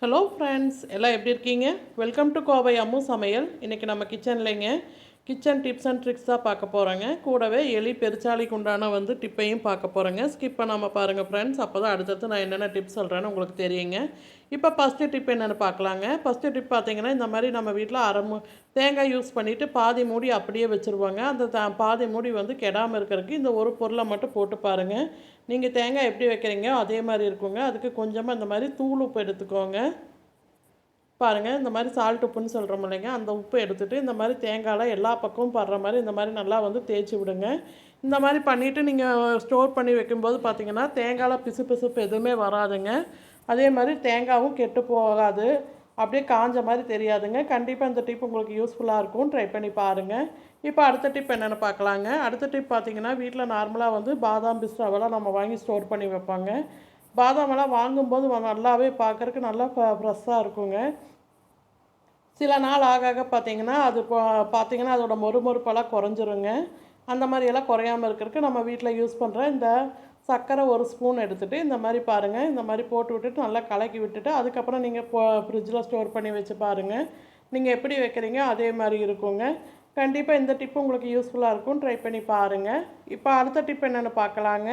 Hello friends, எல்லாம் எப்படி இருக்கீங்க? வெல்கம் டு கோவை அம்மு சமையல். இன்றைக்கி நம்ம கிச்சன்லேங்க கிச்சன் டிப்ஸ் அண்ட் ட்ரிக்ஸ் தான் பார்க்க போகிறோங்க. கூடவே எலி பெருச்சாளிக்கு உண்டான டிப்பையும் பார்க்க போகிறோங்க. ஸ்கிப் பண்ணாமல் பாருங்கள் ஃப்ரெண்ட்ஸ். அப்போ தான் அடுத்தடுத்து நான் என்னென்ன டிப்ஸ் சொல்கிறேன்னு உங்களுக்கு தெரியுங்க. இப்போ ஃபஸ்ட்டு டிப் என்னென்னு பார்க்கலாங்க. ஃபஸ்ட்டு டிப் பார்த்தீங்கன்னா, இந்த மாதிரி நம்ம வீட்டில் தேங்காய் யூஸ் பண்ணிவிட்டு பாதி மூடி அப்படியே வச்சுருவாங்க. அந்த பாதி மூடி கெடாமல் இருக்கிறதுக்கு இந்த ஒரு பொருளை மட்டும் போட்டு பாருங்கள். நீங்கள் தேங்காய் எப்படி வைக்கிறீங்க அதே மாதிரி இருக்குங்க. அதுக்கு கொஞ்சமாக இந்த மாதிரி தூள் உப்பு எடுத்துக்கோங்க. பாருங்கள், இந்த மாதிரி சால்ட் உப்புன்னு சொல்கிறோம் இல்லைங்க, அந்த உப்பு எடுத்துகிட்டு இந்த மாதிரி தேங்காயில் எல்லா பக்கமும் படுற மாதிரி இந்த மாதிரி நல்லா தேய்ச்சி விடுங்க. இந்த மாதிரி பண்ணிவிட்டு நீங்கள் ஸ்டோர் பண்ணி வைக்கும்போது பார்த்திங்கன்னா தேங்காயில் பிசுப்பு எதுவுமே வராதுங்க. அதே மாதிரி தேங்காயும் கெட்டு போகாது, அப்படியே காஞ்ச மாதிரி தெரியாதுங்க. கண்டிப்பாக இந்த டிப் உங்களுக்கு யூஸ்ஃபுல்லாக இருக்கும், ட்ரை பண்ணி பாருங்கள். இப்போ அடுத்த டிப் என்னென்னு பார்க்கலாங்க. அடுத்த டிப் பார்த்திங்கன்னா, வீட்டில் நார்மலாக பாதாம் பிஸ்தாவெல்லாம் நம்ம வாங்கி ஸ்டோர் பண்ணி வைப்பாங்க. பாதாமெல்லாம் வாங்கும்போது நல்லாவே பார்க்குறக்கு நல்லா ஃப்ரெஷ்ஷாக இருக்குங்க. சில நாள் ஆக ஆக பார்த்திங்கன்னா அது பார்த்திங்கன்னா அதோட மொறுமொறுப்பெல்லாம் குறைஞ்சிருங்க. அந்த மாதிரியெல்லாம் குறையாமல் இருக்கிறதுக்கு நம்ம வீட்டில் யூஸ் பண்ணுற இந்த சர்க்கரை ஒரு ஸ்பூன் எடுத்துகிட்டு இந்த மாதிரி பாருங்கள், இந்த மாதிரி போட்டு விட்டுட்டு நல்லா கலக்கி விட்டுட்டு அதுக்கப்புறம் நீங்கள் ஃப்ரிட்ஜில் ஸ்டோர் பண்ணி வச்சு பாருங்கள். நீங்கள் எப்படி வைக்கிறீங்க அதே மாதிரி இருக்குங்க. கண்டிப்பாக இந்த டிப்பு உங்களுக்கு யூஸ்ஃபுல்லாக இருக்கும், ட்ரை பண்ணி பாருங்கள். இப்போ அடுத்த டிப் என்னென்னு பார்க்கலாங்க.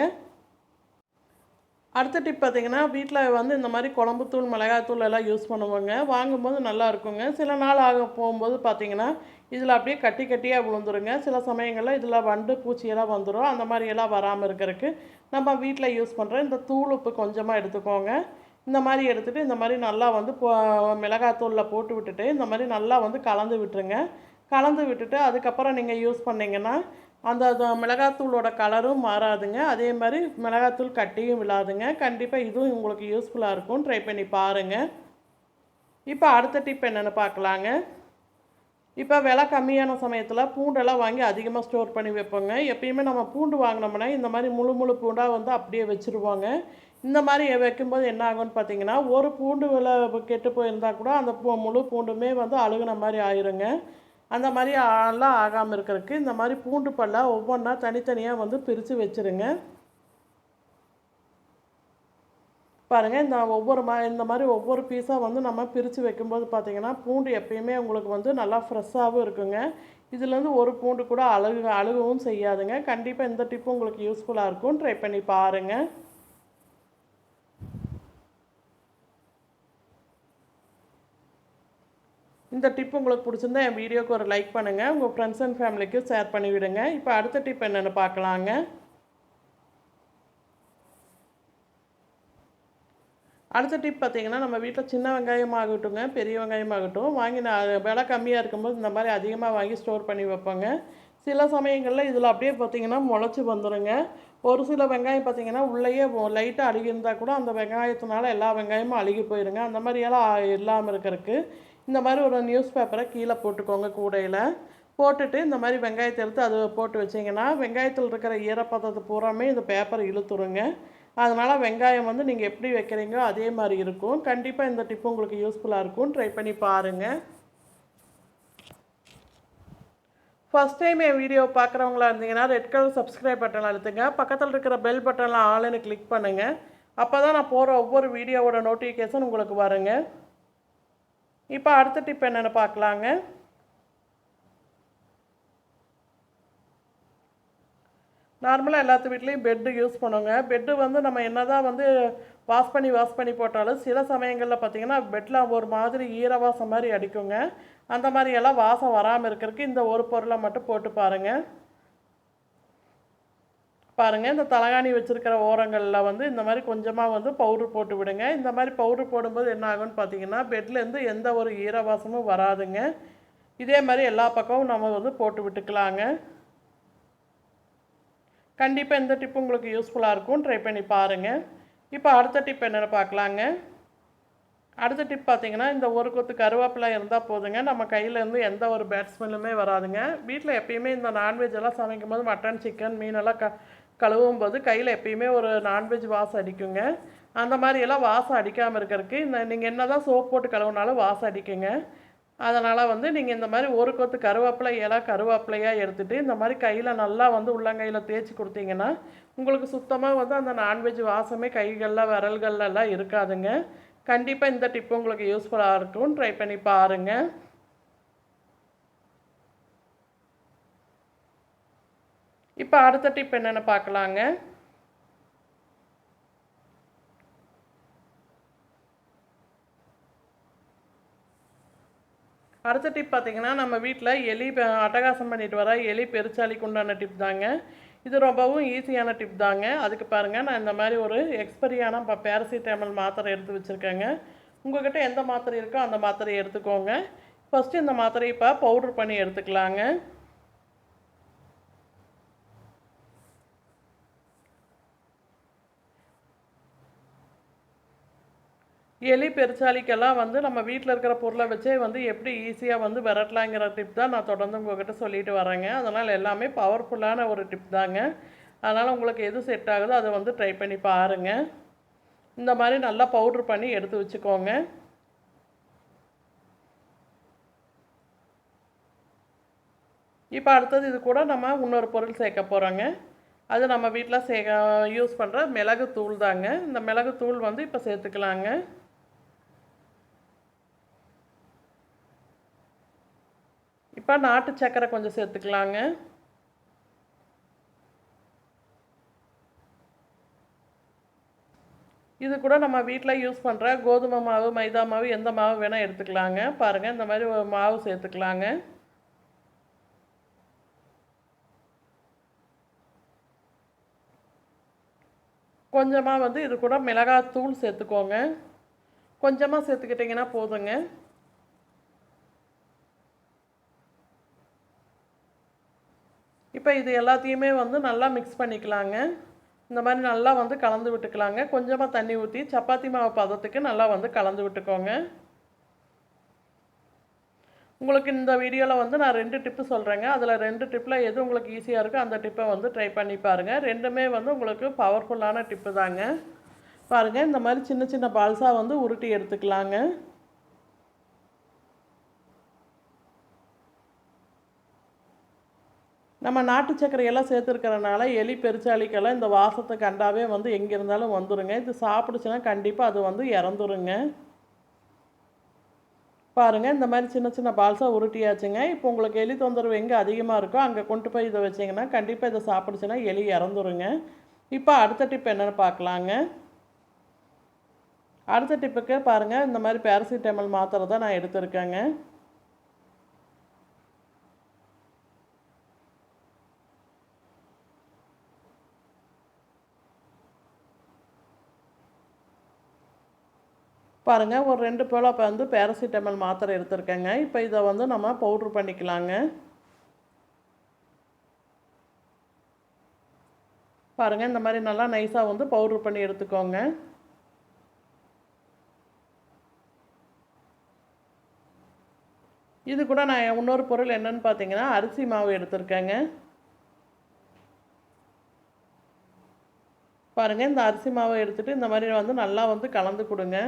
அடுத்த டிப் பார்த்திங்கன்னா, வீட்டில் இந்த மாதிரி குழம்புத்தூள் மிளகாய்த்தூள் எல்லாம் யூஸ் பண்ணுவாங்க. வாங்கும்போது நல்லா இருக்குங்க. சில நாள் ஆக போகும்போது பார்த்திங்கன்னா இதில் அப்படியே கட்டி கட்டியாக விழுந்துருங்க. சில சமயங்களில் இதில் வண்டு பூச்சியெல்லாம் வந்துடும். அந்த மாதிரியெல்லாம் வராமல் இருக்கிறதுக்கு நம்ம வீட்டில் யூஸ் பண்ணுற இந்த தூள் உப்பு கொஞ்சமாக எடுத்துக்கோங்க. இந்த மாதிரி எடுத்துகிட்டு இந்த மாதிரி நல்லா மிளகாய்த்தூளில் போட்டு விட்டுட்டு இந்த மாதிரி நல்லா கலந்து விட்டுருங்க. கலந்து விட்டுட்டு அதுக்கப்புறம் நீங்கள் யூஸ் பண்ணிங்கன்னா அந்த மிளகாத்தூளோட கலரும் மாறாதுங்க. அதே மாதிரி மிளகாத்தூள் கட்டியும் விழாதுங்க. கண்டிப்பாக இதுவும் உங்களுக்கு யூஸ்ஃபுல்லாக இருக்கும், ட்ரை பண்ணி பாருங்கள். இப்போ அடுத்த டிப் என்னென்னு பார்க்கலாங்க. இப்போ விலை கம்மியான சமயத்தில் பூண்டெல்லாம் வாங்கி அதிகமாக ஸ்டோர் பண்ணி வைப்போங்க. எப்பயுமே நம்ம பூண்டு வாங்கினோம்னா இந்த மாதிரி முழு பூண்டாக அப்படியே வச்சுருவாங்க. இந்த மாதிரி வைக்கும்போது என்ன ஆகும்னு பார்த்தீங்கன்னா, ஒரு பூண்டு விலை கெட்டு போயிருந்தால் கூட அந்த முழு பூண்டுமே அழுகுன மாதிரி ஆயிருங்க. அந்த மாதிரி எல்லாம் ஆகாமல் இருக்கிறதுக்கு இந்த மாதிரி பூண்டு பல்லை ஒவ்வொன்றா தனித்தனியாக பிரித்து வச்சுருங்க. பாருங்கள், இந்த மாதிரி ஒவ்வொரு பீஸாக நம்ம பிரித்து வைக்கும்போது பார்த்திங்கன்னா பூண்டு எப்பயுமே உங்களுக்கு நல்லா ஃப்ரெஷ்ஷாகவும் இருக்குங்க. இதுலேருந்து ஒரு பூண்டு கூட அழுகவும் செய்யாதுங்க. கண்டிப்பாக இந்த டிப்பு உங்களுக்கு யூஸ்ஃபுல்லாக இருக்கும், ட்ரை பண்ணி பாருங்கள். இந்த டிப் உங்களுக்கு பிடிச்சிருந்தா என் வீடியோக்கு ஒரு லைக் பண்ணுங்கள். உங்கள் ஃப்ரெண்ட்ஸ் அண்ட் ஃபேமிலிக்கு ஷேர் பண்ணிவிடுங்க. இப்போ அடுத்த டிப் என்னென்னு பார்க்கலாங்க. அடுத்த டிப் பார்த்திங்கன்னா, நம்ம வீட்டில் சின்ன வெங்காயமாகட்டுங்க பெரிய வெங்காயமாகட்டும் வாங்கி விலை கம்மியாக இருக்கும்போது இந்த மாதிரி அதிகமாக வாங்கி ஸ்டோர் பண்ணி வைப்போங்க. சில சமயங்களில் இதில் அப்படியே பார்த்திங்கன்னா முளைச்சி வந்துடுங்க. ஒரு சில வெங்காயம் பார்த்திங்கன்னா உள்ளேயே லைட்டாக அழுகியிருந்தால் கூட அந்த வெங்காயத்தினால எல்லா வெங்காயமும் அழுகி போயிருங்க. அந்த மாதிரியெல்லாம் இல்லாமல் இருக்கிறதுக்கு இந்த மாதிரி ஒரு நியூஸ் பேப்பரை கீழே போட்டுக்கோங்க. கூடையில் போட்டுட்டு இந்த மாதிரி வெங்காயத்தை எடுத்து அது போட்டு வச்சிங்கன்னா வெங்காயத்தில் இருக்கிற ஈரப்பதத்தை பூராமே இந்த பேப்பர் இழுத்துருங்க. அதனால் வெங்காயம் நீங்கள் எப்படி வைக்கிறீங்களோ அதே மாதிரி இருக்கும். கண்டிப்பாக இந்த டிப்பு உங்களுக்கு யூஸ்ஃபுல்லாக இருக்கும், ட்ரை பண்ணி பாருங்கள். ஃபஸ்ட் டைம் என் வீடியோ பார்க்குறவங்களா இருந்தீங்கன்னா ரெட் கலர் சப்ஸ்கிரைப் பட்டன் அழுத்துங்க. பக்கத்தில் இருக்கிற பெல் பட்டனில் ஆளுன்னு கிளிக் பண்ணுங்கள். அப்போ தான் நான் போகிற ஒவ்வொரு வீடியோவோட நோட்டிஃபிகேஷன் உங்களுக்கு வருங்க. இப்போ அடுத்த டிப் என்னென்னு பார்க்கலாங்க. நார்மலாக எல்லாத்து வீட்லேயும் பெட்டு யூஸ் பண்ணுவோங்க. பெட்டு நம்ம என்ன தான் வாஷ் பண்ணி போட்டாலும் சில சமயங்களில் பார்த்திங்கன்னா பெட்டில் ஒரு மாதிரி ஈரவாசம் மாதிரி அடிக்குங்க. அந்த மாதிரியெல்லாம் வாசம் வராமல் இருக்கிறதுக்கு இந்த ஒரு பொருளை மட்டும் போட்டு பாருங்கள். இந்த தலகாணி வச்சுருக்கிற ஓரங்களில் இந்த மாதிரி கொஞ்சமாக பவுட்ரு போட்டு விடுங்க. இந்த மாதிரி பவுட்ரு போடும்போது என்ன ஆகும்னு பார்த்தீங்கன்னா பெட்லேருந்து எந்த ஒரு ஈரவாசமும் வராதுங்க. இதே மாதிரி எல்லா பக்கமும் நம்ம போட்டு விட்டுக்கலாங்க. கண்டிப்பாக இந்த டிப்பு உங்களுக்கு யூஸ்ஃபுல்லாக இருக்கும், ட்ரை பண்ணி பாருங்கள். இப்போ அடுத்த டிப் என்னென்னு பார்க்கலாங்க. அடுத்த டிப் பார்த்திங்கன்னா, இந்த ஒரு கொத்து கருவேப்பிலை இருந்தால் போதுங்க. நம்ம கையிலேருந்து எந்த ஒரு பேட் ஸ்மெல்லுமே வராதுங்க. வீட்டில் எப்பயுமே இந்த நான்வெஜ் எல்லாம் சமைக்கும் போது மட்டன் சிக்கன் மீனெல்லாம் கழுவும் போது கையில் எப்பயுமே ஒரு நான்வெஜ் வாசம் அடிக்குங்க. அந்த மாதிரியெல்லாம் வாசம் அடிக்காமல் இருக்கிறதுக்கு நீங்கள் என்ன தான் சோப் போட்டு கழுவுனாலும் வாசம் அடிக்குங்க. அதனால் நீங்கள் இந்த மாதிரி ஒரு கொத்து கருவேப்பிலையாக எடுத்துகிட்டு இந்த மாதிரி கையில் நல்லா உள்ளங்கையில் தேய்ச்சி கொடுத்தீங்கன்னா உங்களுக்கு சுத்தமாக அந்த நான்வெஜ் வாசமே கைகளில் விரல்கள்லாம் இருக்காதுங்க. கண்டிப்பாக இந்த டிப்பு உங்களுக்கு யூஸ்ஃபுல்லாக இருக்கும். ட்ரை பண்ணி பாருங்கள். இப்போ அடுத்த டிப் என்னென்னு பார்க்கலாங்க. அடுத்த டிப் பார்த்திங்கன்னா, நம்ம வீட்டில் எலி அட்டகாசம் பண்ணிட்டு வர எலி பெருச்சாளிக்கு உண்டான டிப் தாங்க. இது ரொம்பவும் ஈஸியான டிப் தாங்க. அதுக்கு பாருங்கள், நான் இந்த மாதிரி ஒரு எக்ஸ்பரியான பேராசிட்டமல் மாத்திரை எடுத்து வச்சுருக்கேங்க. உங்கள்கிட்ட எந்த மாத்திரை இருக்கோ அந்த மாத்திரையை எடுத்துக்கோங்க. ஃபஸ்ட்டு இந்த மாத்திரையை இப்போ பவுட்ரு பண்ணி எடுத்துக்கலாங்க. எலி பெருச்சாளிக்கெல்லாம் வந்து நம்ம வீட்டில் இருக்கிற பொருளை வச்சே வந்து எப்படி ஈஸியாக வந்து விரட்டலாங்கிற டிப் தான் நான் தொடர்ந்து உங்கள்கிட்ட சொல்லிட்டு வரேங்க. அதனால் எல்லாமே பவர்ஃபுல்லான ஒரு டிப் தாங்க. அதனால் உங்களுக்கு எது செட் ஆகுதோ அதை வந்து ட்ரை பண்ணி பாருங்கள். இந்த மாதிரி நல்லா பவுட்ரு பண்ணி எடுத்து வச்சுக்கோங்க. இப்போ அடுத்தது இது கூட நம்ம இன்னொரு பொருள் சேர்க்க போகிறோங்க. அது நம்ம வீட்டில் யூஸ் பண்ணுற மிளகு தூள் தாங்க. இந்த மிளகு தூள் வந்து இப்போ சேர்த்துக்கலாங்க. இப்போ நாட்டு சர்க்கரை கொஞ்சம் சேர்த்துக்கலாங்க. இது கூட நம்ம வீட்டில் யூஸ் பண்ணுற கோதுமை மாவு, மைதா மாவு, எந்த மாவு வேணால் எடுத்துக்கலாங்க. பாருங்கள், இந்த மாதிரி ஒரு மாவு சேர்த்துக்கலாங்க. கொஞ்சமாக வந்து இது கூட மிளகாத்தூள் சேர்த்துக்கோங்க. கொஞ்சமாக சேர்த்துக்கிட்டிங்கன்னா போதுங்க. இப்போ இது எல்லாத்தையுமே வந்து நல்லா மிக்ஸ் பண்ணிக்கலாங்க. இந்த மாதிரி நல்லா வந்து கலந்து விட்டுக்கலாங்க. கொஞ்சமாக தண்ணி ஊற்றி சப்பாத்தி மாவு பதத்துக்கு நல்லா வந்து கலந்து விட்டுக்கோங்க. உங்களுக்கு இந்த வீடியோவில் வந்து நான் 2 டிப்பு சொல்கிறேங்க. அதில் 2 டிப்பில் எது உங்களுக்கு ஈஸியாக இருக்கோ அந்த டிப்பை வந்து ட்ரை பண்ணி பாருங்கள். ரெண்டுமே வந்து உங்களுக்கு பவர்ஃபுல்லான டிப்பு தாங்க. பாருங்கள், இந்த மாதிரி சின்ன சின்ன பால்ஸாக வந்து உருட்டி எடுத்துக்கலாங்க. நம்ம நாட்டு சர்க்கரையெல்லாம் சேர்த்துருக்கறனால எலி பெருச்சாளிக்கெல்லாம் இந்த வாசத்தை கண்டாவே வந்து எங்கே இருந்தாலும் வந்துடுங்க. இது சாப்பிடுச்சுன்னா கண்டிப்பாக அது வந்து இறந்துருங்க. பாருங்கள், இந்த மாதிரி சின்ன சின்ன பால்ஸாக உருட்டியாச்சுங்க. இப்போ உங்களுக்கு எலி தொந்தரவு எங்கே அதிகமாக இருக்கோ அங்கே கொண்டு போய் இதை வச்சிங்கன்னா கண்டிப்பாக இதை சாப்பிடுச்சுன்னா எலி இறந்துருங்க. இப்போ அடுத்த டிப் என்னென்னு பார்க்கலாங்க. அடுத்த டிப்புக்கு பாருங்கள், இந்த மாதிரி பேராசிட்டமல் மாத்திரை தான் நான் எடுத்திருக்கேங்க. பாருங்கள், ஒரு 2 போல் இப்போ வந்து பேராசிட்டமல் மாத்திரை எடுத்துருக்கேங்க. இப்போ இதை வந்து நம்ம பவுட்ரு பண்ணிக்கலாங்க. பாருங்கள், இந்த மாதிரி நல்லா நைஸாக வந்து பவுட்ரு பண்ணி எடுத்துக்கோங்க. இது கூட நான் இன்னொரு பொருள் என்னென்னு பார்த்தீங்கன்னா அரிசி மாவு எடுத்துருக்கேங்க. பாருங்கள், இந்த அரிசி மாவை எடுத்துகிட்டு இந்த மாதிரி வந்து நல்லா வந்து கலந்து கொடுங்க.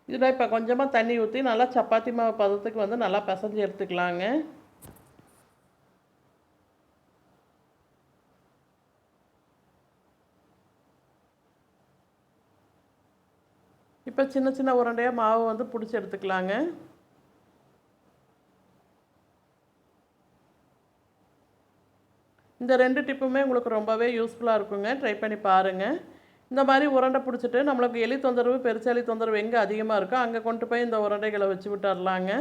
இதில் இப்போ கொஞ்சமாக தண்ணி ஊற்றி நல்லா சப்பாத்தி மாவு பதத்துக்கு வந்து நல்லா பிசைஞ்சு எடுத்துக்கலாங்க. இப்போ சின்ன சின்ன உருண்டையாக மாவு வந்து பிடிச்சி எடுத்துக்கலாங்க. இந்த 2 டிப்புமே உங்களுக்கு ரொம்பவே யூஸ்ஃபுல்லாக இருக்குங்க. ட்ரை பண்ணி பாருங்கள். இந்த மாதிரி உருண்டை பிடிச்சிட்டு நம்மளுக்கு எலி தொந்தரவு, பெருச்சாளி தொந்தரவு எங்கே அதிகமாக இருக்கோ அங்கே கொண்டு போய் இந்த உருண்டைகளை வச்சு விட்டுறலாங்க.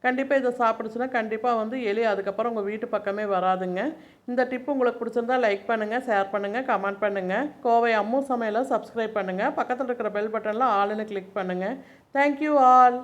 கண்டிப்பாக இதை சாப்பிடுச்சுன்னா கண்டிப்பாக வந்து எலி அதுக்கப்புறம் உங்கள் வீட்டு பக்கமே வராதுங்க. இந்த டிப்பு உங்களுக்கு பிடிச்சிருந்தா லைக் பண்ணுங்கள், ஷேர் பண்ணுங்கள், கமெண்ட் பண்ணுங்கள். கோவை அம்மு சமையலை சப்ஸ்கிரைப் பண்ணுங்கள். பக்கத்தில் இருக்கிற பெல் பட்டனில் ஆல்னு கிளிக் பண்ணுங்கள். Thank you all.